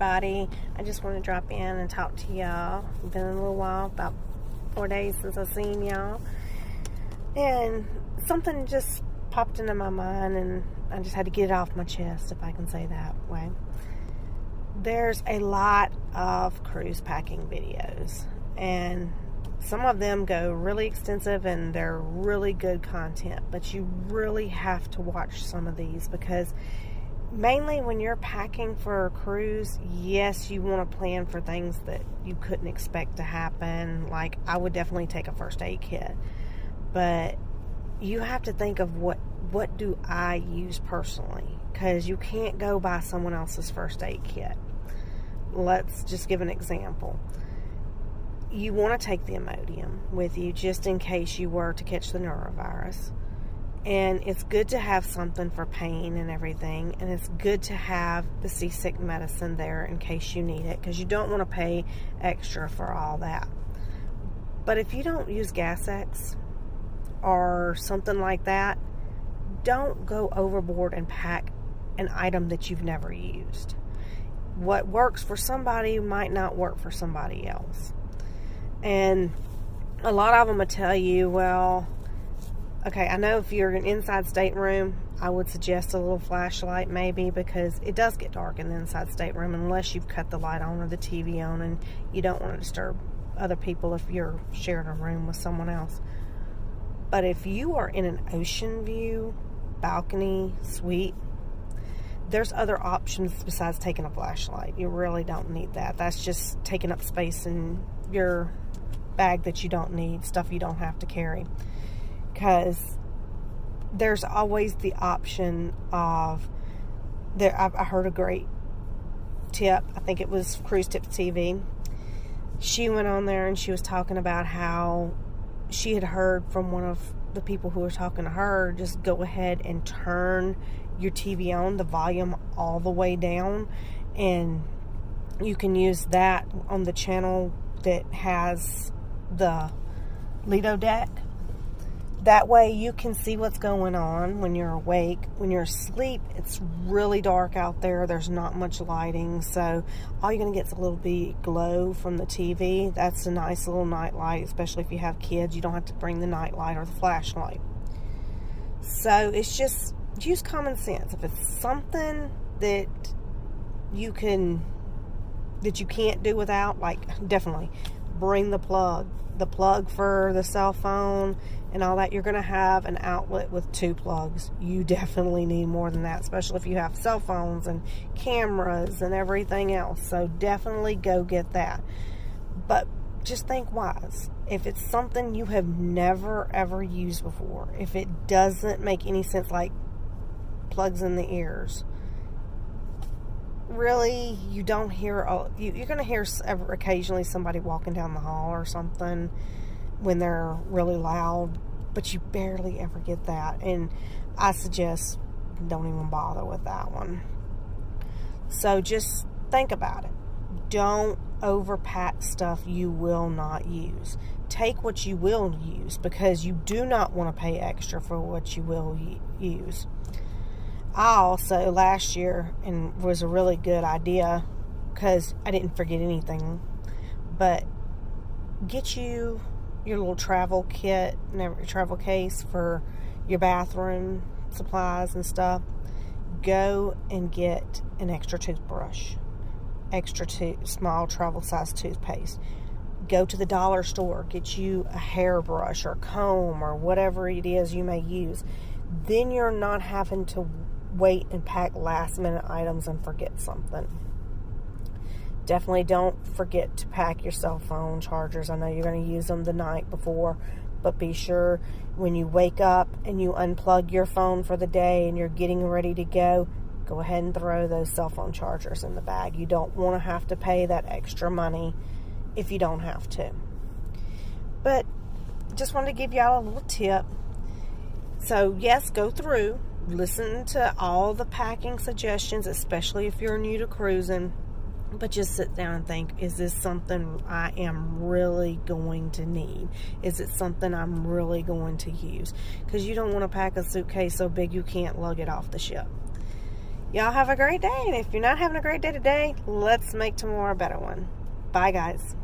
everybody. I just want to drop in and talk to y'all. It's been a little while, about 4 days since I've seen y'all. And something just popped into my mind, and I just had to get it off my chest, if I can say that way. There's a lot of cruise packing videos, and some of them go really extensive and they're really good content, but you really have to watch some of these, because mainly when you're packing for a cruise, yes, you want to plan for things that you couldn't expect to happen. Like, I would definitely take a first aid kit, but you have to think of what do I use personally, because you can't go buy someone else's first aid kit. Let's just give an example. You want to take the Imodium with you just in case you were to catch the norovirus. And it's good to have something for pain and everything. And it's good to have the seasick medicine there in case you need it, because you don't want to pay extra for all that. But if you don't use Gas-X or something like that, don't go overboard and pack an item that you've never used. What works for somebody might not work for somebody else. And a lot of them will tell you, well, okay, I know if you're in an inside stateroom, I would suggest a little flashlight maybe, because it does get dark in the inside stateroom unless you've cut the light on or the TV on, and you don't want to disturb other people if you're sharing a room with someone else. But if you are in an ocean view, balcony, suite, there's other options besides taking a flashlight. You really don't need that. That's just taking up space in your bag that you don't need, stuff you don't have to carry. Because there's always the option of, I heard a great tip. I think it was Cruise Tips TV. She went on there and she was talking about how she had heard from one of the people who were talking to her, just go ahead and turn your TV on, the volume all the way down, and you can use that on the channel that has the Lido deck. That way you can see what's going on when you're awake. When you're asleep, it's really dark out there. There's not much lighting, so all you're going to get is a little bit glow from the TV. That's a nice little night light, especially if you have kids. You don't have to bring the night light or the flashlight. So it's just use common sense. If it's something that you can't do without, like, definitely bring the plug for the cell phone and all that. You're going to have an outlet with 2 plugs. You definitely need more than that, especially if you have cell phones and cameras and everything else. So definitely go get that. But just think wise. If it's something you have never ever used before, if it doesn't make any sense, like plugs in the ears, really, you don't hear, you're going to hear occasionally somebody walking down the hall or something when they're really loud, but you barely ever get that. And I suggest don't even bother with that one. So just think about it. Don't overpack stuff you will not use. Take what you will use, because you do not want to pay extra for what you will use. I also, last year, and was a really good idea, because I didn't forget anything, but get you your little travel kit, travel case for your bathroom supplies and stuff. Go and get an extra toothbrush, small travel size toothpaste. Go to the dollar store, get you a hairbrush or comb or whatever it is you may use. Then you're not having to wait and pack last minute items and forget something. Definitely don't forget to pack your cell phone chargers. I know you're going to use them the night before, but be sure when you wake up and you unplug your phone for the day and you're getting ready to go ahead and throw those cell phone chargers in the bag. You don't want to have to pay that extra money if you don't have to. But just wanted to give y'all a little tip. So yes, go through, listen to all the packing suggestions, especially if you're new to cruising. But just sit down and think, is this something I am really going to need? Is it something I'm really going to use? Because you don't want to pack a suitcase so big you can't lug it off the ship. Y'all have a great day. And if you're not having a great day today, let's make tomorrow a better one. Bye, guys.